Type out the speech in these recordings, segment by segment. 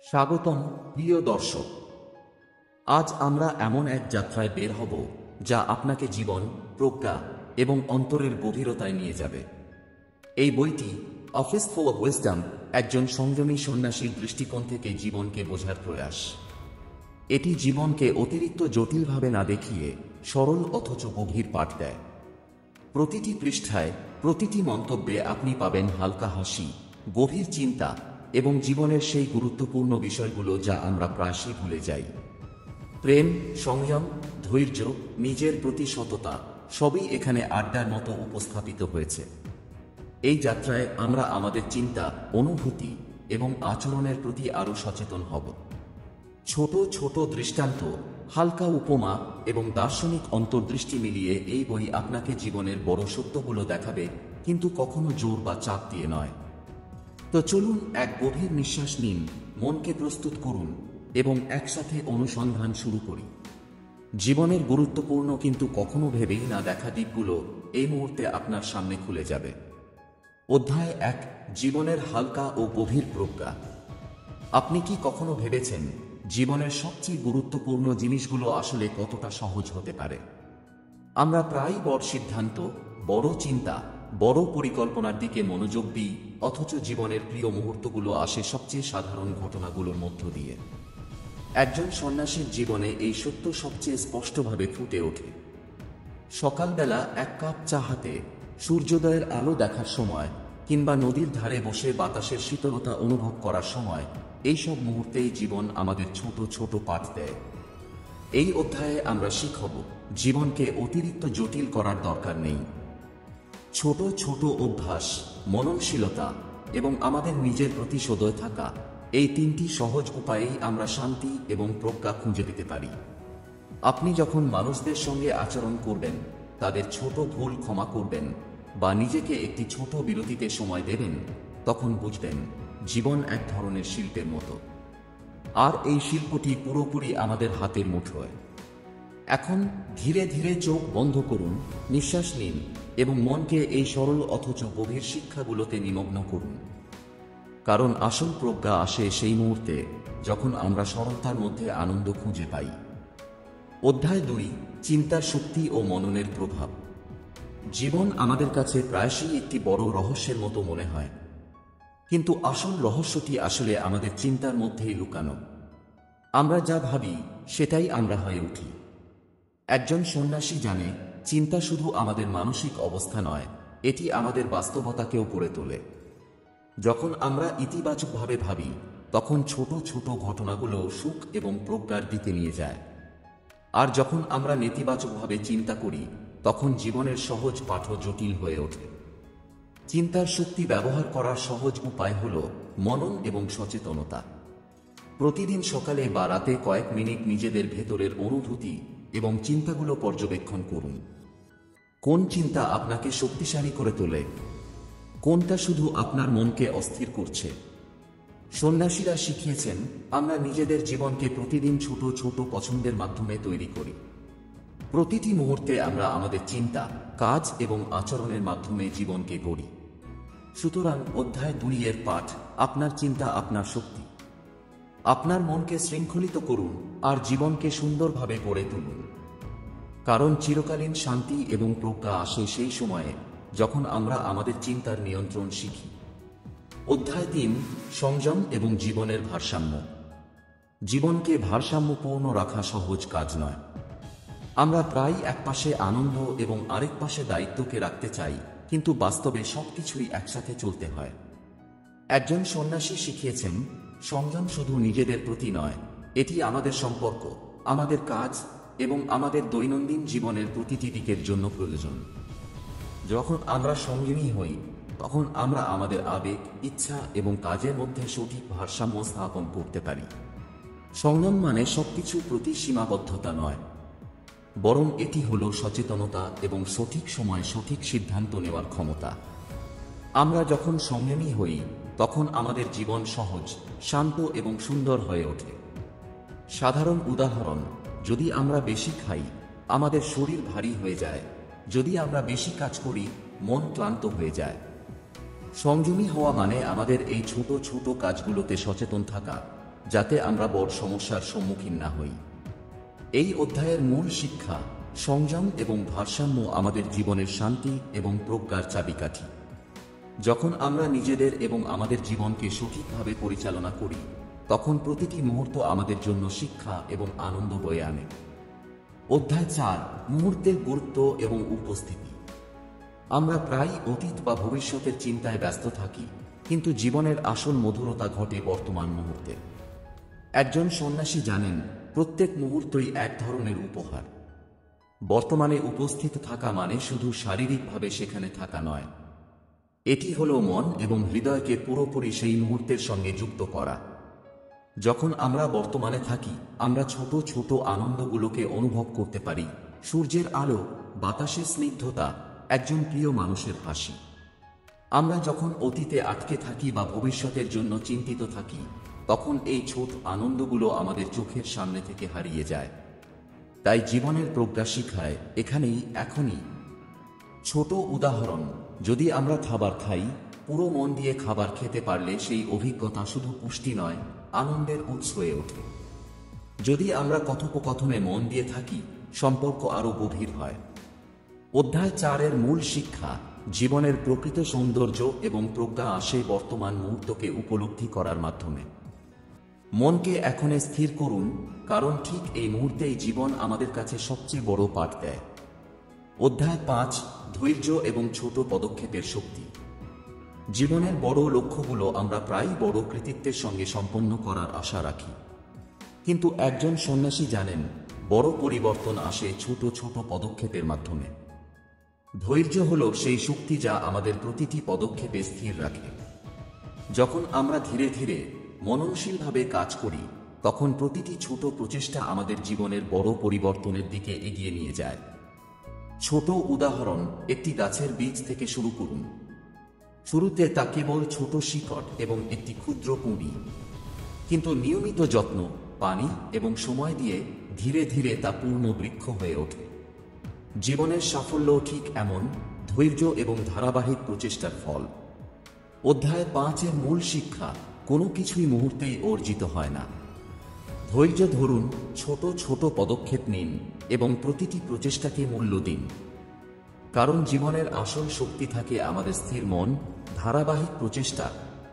স্বাগতম প্রিয় দর্শক। আজ আমরা এমন এক যাত্রায় বের হব যা আপনাকে জীবন, প্রজ্ঞা এবং অন্তরের গভীরতায় নিয়ে যাবে। এই বইটি অফিস ফুল অব উইজডম, একজন সংযমী সন্ন্যাসীর দৃষ্টিকোণ থেকে জীবনকে বোঝার প্রয়াস। এটি জীবনকে অতিরিক্ত জটিলভাবে না দেখিয়ে সরল অথচ গভীর পাঠ দেয়। প্রতিটি পৃষ্ঠায়, প্রতিটি মন্তব্যে আপনি পাবেন হালকা হাসি, গভীর চিন্তা এবং জীবনের সেই গুরুত্বপূর্ণ বিষয়গুলো যা আমরা প্রায়শই ভুলে যাই। প্রেম, সংযম, ধৈর্য, নিজের প্রতি সততা সবই এখানে আড্ডার মতো উপস্থাপিত হয়েছে। এই যাত্রায় আমরা আমাদের চিন্তা, অনুভূতি এবং আচরণের প্রতি আরও সচেতন হব। ছোট ছোট দৃষ্টান্ত, হালকা উপমা এবং দার্শনিক অন্তর্দৃষ্টি মিলিয়ে এই বই আপনাকে জীবনের বড় সত্যগুলো দেখাবে, কিন্তু কখনো জোর বা চাপ দিয়ে নয়। তো চলুন এক গভীর নিঃশ্বাস নিন, মনকে প্রস্তুত করুন এবং একসাথে অনুসন্ধান শুরু করি। জীবনের গুরুত্বপূর্ণ কিন্তু কখনো ভেবেই না দেখা দিকগুলো এই মুহূর্তে আপনার সামনে খুলে যাবে। অধ্যায় 1, জীবনের হালকা ও গভীর প্রজ্ঞা। আপনি কি কখনো ভেবেছেন জীবনের সবচেয়ে গুরুত্বপূর্ণ জিনিসগুলো আসলে কতটা সহজ হতে পারে? আমরা প্রায়ই বড় সিদ্ধান্ত, বড় চিন্তা, বড় পরিকল্পনার দিকে মনোযোগ দিই, অথচ জীবনের প্রিয় মুহূর্তগুলো আসে সবচেয়ে সাধারণ ঘটনাগুলোর মধ্য দিয়ে। একজন সন্ন্যাসীর জীবনে এই সত্য সবচেয়ে স্পষ্টভাবে ফুটে ওঠে। সকালবেলা এক কাপ চা হাতে, সূর্যোদয়ের আলো দেখার সময়, কিংবা নদীর ধারে বসে বাতাসের শীতলতা অনুভব করার সময়, এইসব মুহূর্তেই জীবন আমাদের ছোট ছোট পাঠ দেয়। এই অধ্যায়ে আমরা শিখব জীবনকে অতিরিক্ত জটিল করার দরকার নেই। ছোট ছোট অভ্যাস, মননশীলতা এবং আমাদের নিজের প্রতি সদয় থাকা, এই 3টি সহজ উপায়েই আমরা শান্তি এবং প্রজ্ঞা খুঁজে পেতে পারি। আপনি যখন মানুষদের সঙ্গে আচরণ করবেন, তাদের ছোট ভুল ক্ষমা করবেন বা নিজেকে একটি ছোট বিরতিতে সময় দেবেন, তখন বুঝবেন জীবন এক ধরনের শিল্পের মতো। আর এই শিল্পটি পুরোপুরি আমাদের হাতের মুঠোয়। এখন ধীরে ধীরে চোখ বন্ধ করুন, নিঃশ্বাস নিন এবং মনকে এই সরল অথচ গভীর শিক্ষাগুলোতে নিমগ্ন করুন। কারণ আসল প্রজ্ঞা আসে সেই মুহূর্তে যখন আমরা সরলতার মধ্যে আনন্দ খুঁজে পাই। অধ্যায় 2, চিন্তার শক্তি ও মননের প্রভাব। জীবন আমাদের কাছে প্রায়শই একটি বড় রহস্যের মতো মনে হয়, কিন্তু আসল রহস্যটি আসলে আমাদের চিন্তার মধ্যেই লুকানো। আমরা যা ভাবি সেটাই আমরা হয়ে উঠি। একজন সন্ন্যাসী জানে, চিন্তা শুধু আমাদের মানসিক অবস্থা নয়, এটি আমাদের বাস্তবতাকেও গড়ে তোলে। যখন আমরা ইতিবাচকভাবে ভাবি, তখন ছোট ছোট ঘটনাগুলো সুখ এবং প্রজ্ঞার দিকে নিয়ে যায়। আর যখন আমরা নেতিবাচকভাবে চিন্তা করি, তখন জীবনের সহজ পাঠও জটিল হয়ে ওঠে। চিন্তার শক্তি ব্যবহার করার সহজ উপায় হল মনন এবং সচেতনতা। প্রতিদিন সকালে বা রাতে কয়েক মিনিট নিজেদের ভেতরের অনুভূতি এবং চিন্তাগুলো পর্যবেক্ষণ করুন। কোন চিন্তা আপনাকে শক্তিশালী করে তোলে? কোনটা শুধু আপনার মনকে অস্থির করছে? সন্ন্যাসীরা শিখিয়েছেন, আমরা নিজেদের জীবনকে প্রতিদিন ছোট ছোট পছন্দের মাধ্যমে তৈরি করি। প্রতিটি মুহূর্তে আমরা আমাদের চিন্তা, কাজ এবং আচরণের মাধ্যমে জীবনকে গড়ি। সুতরাং অধ্যায় 2 এর পাঠ, আপনার চিন্তা আপনার শক্তি। আপনার মনকে শৃঙ্খলিত করুন আর জীবনকে সুন্দরভাবে গড়ে তুলুন। কারণ চিরকালীন শান্তি এবং প্রজ্ঞা আসে সেই সময়ে যখন আমরা আমাদের চিন্তার নিয়ন্ত্রণ শিখি। অধ্যায় 3, সংযম এবং জীবনের ভারসাম্য। জীবনকে ভারসাম্যপূর্ণ রাখা সহজ কাজ নয়। আমরা প্রায় এক পাশে আনন্দ এবং আরেক পাশে দায়িত্বকে রাখতে চাই, কিন্তু বাস্তবে সবকিছুই একসাথে চলতে হয়। একজন সন্ন্যাসী শিখিয়েছেন, সংযম শুধু নিজেদের প্রতি নয়, এটি আমাদের সম্পর্ক, আমাদের কাজ এবং আমাদের দৈনন্দিন জীবনের প্রতিটি দিকের জন্য প্রয়োজন। যখন আমরা সংযমী হই, তখন আমরা আমাদের আবেগ, ইচ্ছা এবং কাজের মধ্যে সঠিক ভারসাম্য স্থাপন করতে পারি। সংযম মানে সবকিছুর প্রতি সীমাবদ্ধতা নয়, বরং এটি হল সচেতনতা এবং সঠিক সময়ে সঠিক সিদ্ধান্ত নেওয়ার ক্ষমতা। আমরা যখন সংযমী হই, তখন আমাদের জীবন সহজ, শান্ত এবং সুন্দর হয়ে ওঠে। সাধারণ উদাহরণ, যদি আমরা বেশি খাই, আমাদের শরীর ভারী হয়ে যায়। যদি আমরা বেশি কাজ করি, মন ক্লান্ত হয়ে যায়। সংযমী হওয়া মানে আমাদের এই ছোট ছোট কাজগুলোতে সচেতন থাকা, যাতে আমরা বড় সমস্যার সম্মুখীন না হই। এই অধ্যায়ের মূল শিক্ষা, সংযম এবং ভারসাম্য আমাদের জীবনের শান্তি এবং প্রজ্ঞার চাবিকাঠি। যখন আমরা নিজেদের এবং আমাদের জীবনকে সঠিকভাবে পরিচালনা করি, তখন প্রতিটি মুহূর্ত আমাদের জন্য শিক্ষা এবং আনন্দ বয়ে আনে। অধ্যায় 4, মুহূর্তের গুরুত্ব এবং উপস্থিতি। আমরা প্রায় অতীত বা ভবিষ্যতের চিন্তায় ব্যস্ত থাকি, কিন্তু জীবনের আসল মধুরতা ঘটে বর্তমান মুহূর্তে। একজন সন্ন্যাসী জানেন, প্রত্যেক মুহূর্তই এক ধরনের উপহার। বর্তমানে উপস্থিত থাকা মানে শুধু শারীরিকভাবে সেখানে থাকা নয়, এটি হলো মন এবং হৃদয়কে পুরোপুরি সেই মুহূর্তের সঙ্গে যুক্ত করা। যখন আমরা বর্তমানে থাকি, আমরা ছোট ছোট আনন্দগুলোকে অনুভব করতে পারি। সূর্যের আলো, বাতাসের স্নিগ্ধতা, একজন প্রিয় মানুষের হাসি। আমরা যখন অতীতে আটকে থাকি বা ভবিষ্যতের জন্য চিন্তিত থাকি, তখন এই ছোট আনন্দগুলো আমাদের চোখের সামনে থেকে হারিয়ে যায়। তাই জীবনের প্রজ্ঞা শিখায় এখানেই, এখনই। ছোট উদাহরণ, যদি আমরা খাবার খাই, পুরো মন দিয়ে খাবার খেতে পারলে সেই অভিজ্ঞতা শুধু পুষ্টি নয়, আনন্দের উৎস হয়ে ওঠে। যদি আমরা কথোপকথনে মন দিয়ে থাকি, সম্পর্ক আরও গভীর হয়। অধ্যায় 4 মূল শিক্ষা, জীবনের প্রকৃত সৌন্দর্য এবং প্রজ্ঞা আসে বর্তমান মুহূর্তকে উপলব্ধি করার মাধ্যমে। মনকে এখনে স্থির করুন, কারণ ঠিক এই মুহূর্তেই জীবন আমাদের কাছে সবচেয়ে বড় পাঠ দেয়। অধ্যায় 5, ধৈর্য এবং ছোট পদক্ষেপের শক্তি। জীবনের বড় লক্ষ্যগুলো আমরা প্রায়ই বড় কৃতিত্বের সঙ্গে সম্পন্ন করার আশা রাখি, কিন্তু একজন সন্ন্যাসী জানেন, বড় পরিবর্তন আসে ছোট ছোট পদক্ষেপের মাধ্যমে। ধৈর্য হল সেই শক্তি যা আমাদের প্রতিটি পদক্ষেপে স্থির রাখে। যখন আমরা ধীরে ধীরে মননশীলভাবে কাজ করি, তখন প্রতিটি ছোট প্রচেষ্টা আমাদের জীবনের বড় পরিবর্তনের দিকে এগিয়ে নিয়ে যায়। ছোট উদাহরণ, একটি গাছের বীজ থেকে শুরু করুন। শুরুতে তা কেবল ছোট শিকড় এবং একটি ক্ষুদ্র কুঁড়ি, কিন্তু নিয়মিত যত্ন, পানি এবং সময় দিয়ে ধীরে ধীরে তা পূর্ণ বৃক্ষ হয়ে ওঠে। জীবনের সাফল্য ঠিক এমন, ধৈর্য এবং ধারাবাহিক প্রচেষ্টার ফল। অধ্যায় 5 মূল শিক্ষা, কোনো কিছুই মুহূর্তেই অর্জিত হয় না। ধৈর্য ধরুন, ছোট ছোট পদক্ষেপ নিন এবং প্রতিটি প্রচেষ্টাকে মূল্য দিন। কারণ জীবনের আসল শক্তি থাকে আমাদের স্থির মন, ধারাবাহিক প্রচেষ্টা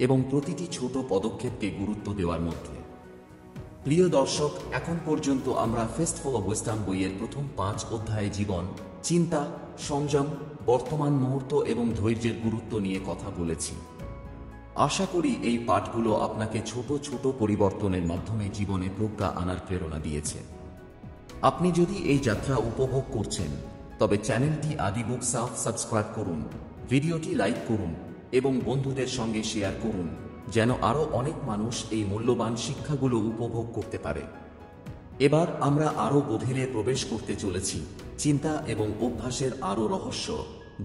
এবং প্রতিটি ছোট পদক্ষেপকে গুরুত্ব দেওয়ার মধ্যে। প্রিয় দর্শক, এখন পর্যন্ত আমরা ফেস্টফুল অফ উইজডম বইয়ের প্রথম 5 অধ্যায়ে জীবন, চিন্তা, সংযম, বর্তমান মুহূর্ত এবং ধৈর্যের গুরুত্ব নিয়ে কথা বলেছি। আশা করি এই পাঠগুলো আপনাকে ছোট ছোট পরিবর্তনের মাধ্যমে জীবনে প্রজ্ঞা আনার প্রেরণা দিয়েছে। আপনি যদি এই যাত্রা উপভোগ করছেন, তবে চ্যানেলটি আদি বুকস সাবস্ক্রাইব করুন, ভিডিওটি লাইক করুন এবং বন্ধুদের সঙ্গে শেয়ার করুন, যেন আরও অনেক মানুষ এই মূল্যবান শিক্ষাগুলো উপভোগ করতে পারে। এবার আমরা আরও গভীরে প্রবেশ করতে চলেছি, চিন্তা এবং অভ্যাসের আরও রহস্য,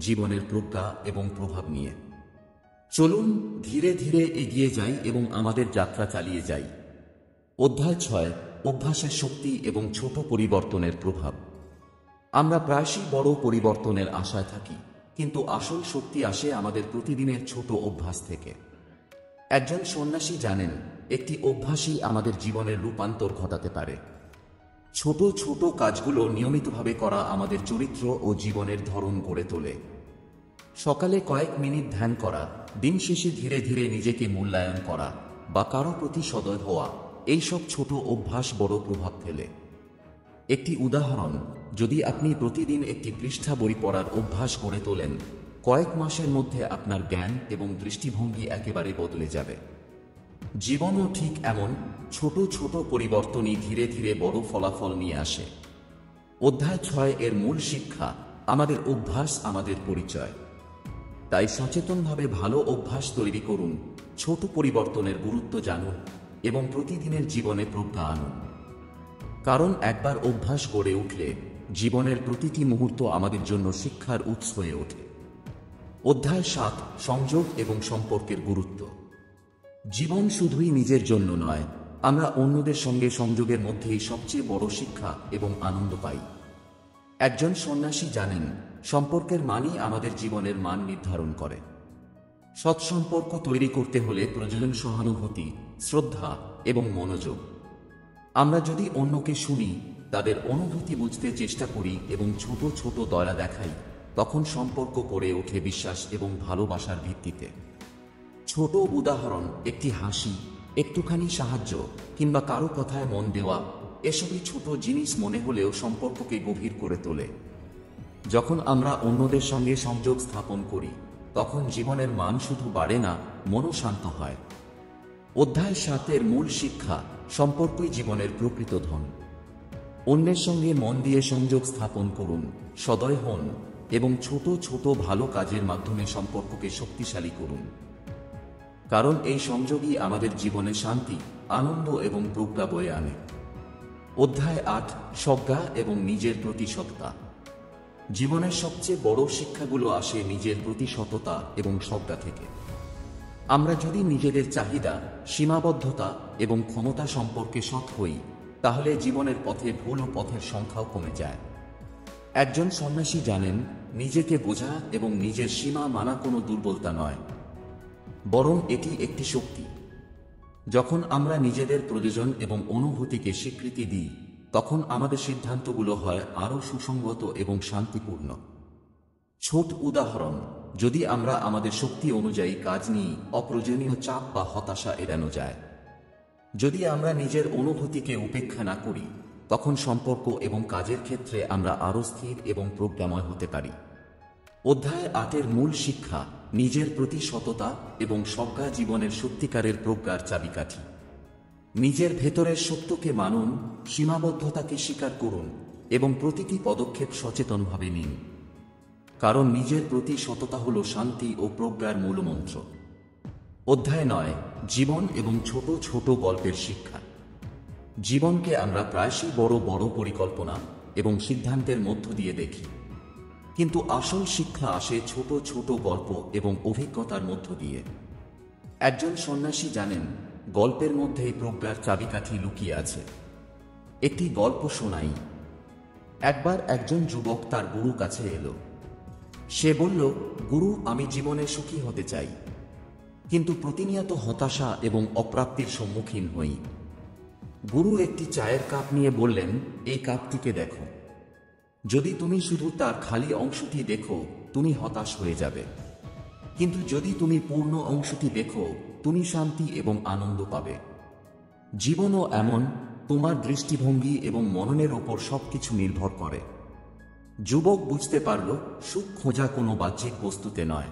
জীবনের প্রজ্ঞা এবং প্রভাব নিয়ে। চলুন ধীরে ধীরে এগিয়ে যাই এবং আমাদের যাত্রা চালিয়ে যাই। অধ্যায় 6, অভ্যাসের শক্তি এবং ছোট পরিবর্তনের প্রভাব। আমরা প্রায়শই বড় পরিবর্তনের আশায় থাকি, কিন্তু আসল শক্তি আসে আমাদের প্রতিদিনের ছোট অভ্যাস থেকে। একজন সন্ন্যাসী জানেন, একটি অভ্যাসই আমাদের জীবনের রূপান্তর ঘটাতে পারে। ছোট ছোট কাজগুলো নিয়মিতভাবে করা আমাদের চরিত্র ও জীবনের ধরন গড়ে তোলে। সকালে কয়েক মিনিট ধ্যান করা, দিন শেষে ধীরে ধীরে নিজেকে মূল্যায়ন করা বা কারো প্রতি সদয় হওয়া, এইসব ছোট অভ্যাস বড় প্রভাব ফেলে। একটি উদাহরণ, যদি আপনি প্রতিদিন একটি পৃষ্ঠা বই পড়ার অভ্যাস গড়ে তোলেন, কয়েক মাসের মধ্যে আপনার জ্ঞান এবং দৃষ্টিভঙ্গি একেবারে বদলে যাবে। জীবনও ঠিক এমন, ছোট ছোট পরিবর্তনই ধীরে ধীরে বড় ফলাফল নিয়ে আসে। অধ্যায় 6 মূল শিক্ষা, আমাদের অভ্যাস আমাদের পরিচয়। তাই সচেতনভাবে ভালো অভ্যাস তৈরি করুন, ছোট পরিবর্তনের গুরুত্ব জানুন এবং প্রতিদিনের জীবনে প্রজ্ঞা আনুন। কারণ একবার অভ্যাস গড়ে উঠলে জীবনের প্রতিটি মুহূর্ত আমাদের জন্য শিক্ষার উৎস হয়ে ওঠে। অধ্যায় 7, সংযোগ এবং সম্পর্কের গুরুত্ব। জীবন শুধুই নিজের জন্য নয়, আমরা অন্যদের সঙ্গে সংযোগের মধ্যেই সবচেয়ে বড় শিক্ষা এবং আনন্দ পাই। একজন সন্ন্যাসী জানেন, সম্পর্কের মানই আমাদের জীবনের মান নির্ধারণ করে। সৎসম্পর্ক তৈরি করতে হলে প্রয়োজন সহানুভূতি, শ্রদ্ধা এবং মনোযোগ। আমরা যদি অন্যকে শুনি, তাদের অনুভূতি বুঝতে চেষ্টা করি এবং ছোট ছোট দয়া দেখাই, তখন সম্পর্ক গড়ে ওঠে বিশ্বাস এবং ভালোবাসার ভিত্তিতে। ছোট উদাহরণ, একটি হাসি, একটুখানি সাহায্য কিংবা কারো কথায় মন দেওয়া, এসবই ছোট জিনিস মনে হলেও সম্পর্ককে গভীর করে তোলে। যখন আমরা অন্যদের সঙ্গে সংযোগ স্থাপন করি, তখন জীবনের মান শুধু বাড়ে না, মনও শান্ত হয়। অধ্যায় 7-এর মূল শিক্ষা, সম্পর্কই জীবনের প্রকৃত ধন। অন্যের সঙ্গে মন দিয়ে সংযোগ স্থাপন করুন, সদয় হন এবং ছোট ছোট ভালো কাজের মাধ্যমে সম্পর্ককে শক্তিশালী করুন। কারণ এই সংযোগই আমাদের জীবনে শান্তি, আনন্দ এবং প্রজ্ঞা বয়ে আনে। অধ্যায় 8, সজ্ঞা এবং নিজের প্রতি সততা। জীবনের সবচেয়ে বড় শিক্ষাগুলো আসে নিজের প্রতি সততা এবং সজ্ঞা থেকে। আমরা যদি নিজেদের চাহিদা, সীমাবদ্ধতা এবং ক্ষমতা সম্পর্কে সৎ হই, তাহলে জীবনের পথে ভুল ও পথের সংখ্যাও কমে যায়। একজন সন্ন্যাসী জানেন, নিজেকে বোঝা এবং নিজের সীমা মানা কোনো দুর্বলতা নয়, বরং এটি একটি শক্তি। যখন আমরা নিজেদের প্রয়োজন এবং অনুভূতিকে স্বীকৃতি দিই, তখন আমাদের সিদ্ধান্তগুলো হয় আরও সুসংগত এবং শান্তিপূর্ণ। ছোট উদাহরণ, যদি আমরা আমাদের শক্তি অনুযায়ী কাজ নিই, অপ্রয়োজনীয় চাপ বা হতাশা এড়ানো যায়। যদি আমরা নিজের অনুভূতিকে উপেক্ষা না করি, তখন সম্পর্ক এবং কাজের ক্ষেত্রে আমরা আরও স্থির এবং প্রজ্ঞাময় হতে পারি। অধ্যায় 8-এর মূল শিক্ষা, নিজের প্রতি সততা এবং সজ্ঞা জীবনের সত্যিকারের প্রজ্ঞার চাবিকাঠি। নিজের ভেতরের সত্যকে মানুন, সীমাবদ্ধতাকে স্বীকার করুন এবং প্রতিটি পদক্ষেপ সচেতনভাবে নিন। কারণ নিজের প্রতি সততা হল শান্তি ও প্রজ্ঞার মূলমন্ত্র। অধ্যায় 9, জীবন এবং ছোট ছোট গল্পের শিক্ষা। জীবনকে আমরা প্রায়শই বড় বড় পরিকল্পনা এবং সিদ্ধান্তের মধ্য দিয়ে দেখি, কিন্তু আসল শিক্ষা আসে ছোট ছোট গল্প এবং অভিজ্ঞতার মধ্য দিয়ে। একজন সন্ন্যাসী জানেন, গল্পের মধ্যেই প্রজ্ঞার চাবিকাঠি লুকিয়ে আছে। একটি গল্প শোনাই। একবার একজন যুবক তার গুরু কাছে এলো। সে বলল, গুরু, আমি জীবনে সুখী হতে চাই, কিন্তু প্রতিনিয়ত হতাশা এবং অপ্রাপ্তির সম্মুখীন হই। গুরু একটি চায়ের কাপ নিয়ে বললেন, এই কাপটিকে দেখো। যদি তুমি শুধু তার খালি অংশটি দেখো, তুমি হতাশ হয়ে যাবে, কিন্তু যদি তুমি পূর্ণ অংশটি দেখো, তুমি শান্তি এবং আনন্দ পাবে। জীবনও এমন, তোমার দৃষ্টিভঙ্গি এবং মননের ওপর সবকিছু নির্ভর করে। যুবক বুঝতে পারল, সুখ খোঁজা কোনো বাহ্যিক বস্তুতে নয়,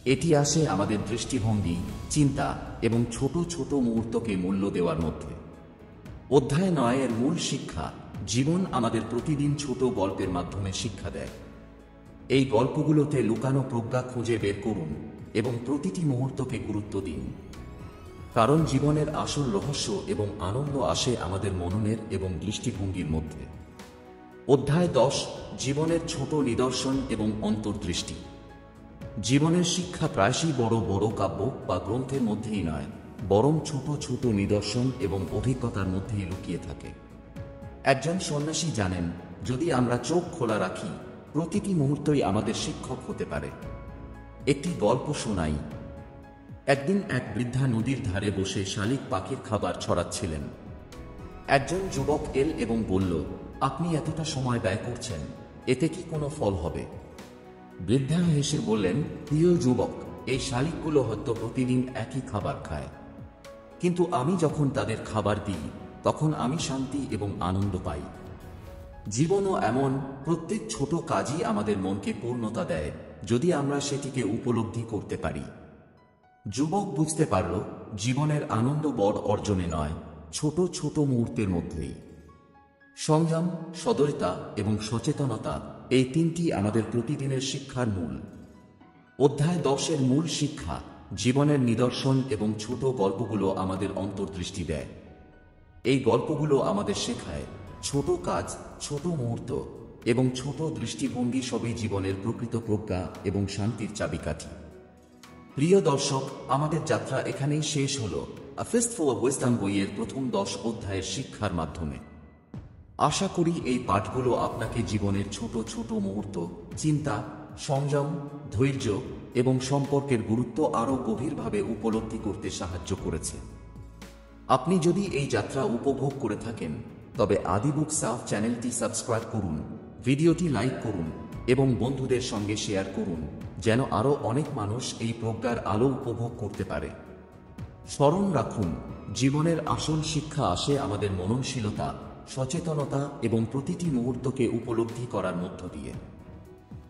এটি আসে আমাদের দৃষ্টিভঙ্গি, চিন্তা এবং ছোট ছোট মুহূর্তকে মূল্য দেওয়ার মধ্যে। অধ্যায় 9-এর মূল শিক্ষা, জীবন আমাদের প্রতিদিন ছোট গল্পের মাধ্যমে শিক্ষা দেয়। এই গল্পগুলোতে লুকানো প্রজ্ঞা খুঁজে বের করুন এবং প্রতিটি মুহূর্তকে গুরুত্ব দিন। কারণ জীবনের আসল রহস্য এবং আনন্দ আসে আমাদের মননের এবং দৃষ্টিভঙ্গির মধ্যে। অধ্যায় 10, জীবনের ছোট নিদর্শন এবং অন্তর্দৃষ্টি। জীবনের শিক্ষা প্রায়শই বড় বড় কাব্য বা গ্রন্থের মধ্যেই নয়, বরং ছোট ছোট নিদর্শন এবং অভিজ্ঞতার মধ্যেই লুকিয়ে থাকে। একজন সন্ন্যাসী জানেন, যদি আমরা চোখ খোলা রাখি, প্রতিটি মুহূর্তই আমাদের শিক্ষক হতে পারে। একটি গল্প শোনাই। একদিন এক বৃদ্ধা নদীর ধারে বসে শালিক পাখির খাবার ছড়াচ্ছিলেন। একজন যুবক এল এবং বলল, আপনি এতটা সময় ব্যয় করছেন, এতে কি কোনো ফল হবে? বৃদ্ধা হেসে বললেন, প্রিয় যুবক, এই শালিকগুলো হয়তো প্রতিদিন একই খাবার খায়, কিন্তু আমি যখন তাদের খাবার দিই, তখন আমি শান্তি এবং আনন্দ পাই। জীবনও এমন, প্রত্যেক ছোট কাজই আমাদের মনকে পূর্ণতা দেয়, যদি আমরা সেটিকে উপলব্ধি করতে পারি। যুবক বুঝতে পারল, জীবনের আনন্দ বড় অর্জনে নয়, ছোট ছোট মুহূর্তের মধ্যেই। সংযম, সদয়তা এবং সচেতনতা, এই তিনটি আমাদের প্রতিদিনের শিক্ষার মূল। অধ্যায় 10-এর মূল শিক্ষা, জীবনের নিদর্শন এবং ছোট গল্পগুলো আমাদের অন্তর্দৃষ্টি দেয়। এই গল্পগুলো আমাদের শেখায়, ছোট কাজ, ছোট মুহূর্ত এবং ছোট দৃষ্টিভঙ্গি সবই জীবনের প্রকৃত প্রজ্ঞা এবং শান্তির চাবিকাঠি। প্রিয় দর্শক, আমাদের যাত্রা এখানেই শেষ হলো আ ফিস্টফুল অফ উইজডম বইয়ের প্রথম 10 অধ্যায়ের শিক্ষার মাধ্যমে। আশা করি এই পাঠগুলো আপনাকে জীবনের ছোট ছোট মুহূর্ত, চিন্তা সংযম, ধৈর্য এবং সম্পর্কের গুরুত্ব আরও গভীরভাবে উপলব্ধি করতে সাহায্য করেছে। আপনি যদি এই যাত্রা উপভোগ করে থাকেন তবে আদি বুক সাফ চ্যানেলটি সাবস্ক্রাইব করুন, ভিডিওটি লাইক করুন এবং বন্ধুদের সঙ্গে শেয়ার করুন, যেন আরও অনেক মানুষ এই প্রজ্ঞার আলো উপভোগ করতে পারে। স্মরণ রাখুন, জীবনের আসল শিক্ষা আসে আমাদের মননশীলতা, সচেতনতা এবং প্রতিটি মুহূর্তকে উপলব্ধি করার মধ্য দিয়ে।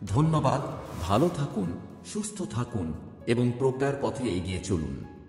ধন্যবাদ, ভালো থাকুন, সুস্থ থাকুন এবং প্রজ্ঞার পথে এগিয়ে চলুন।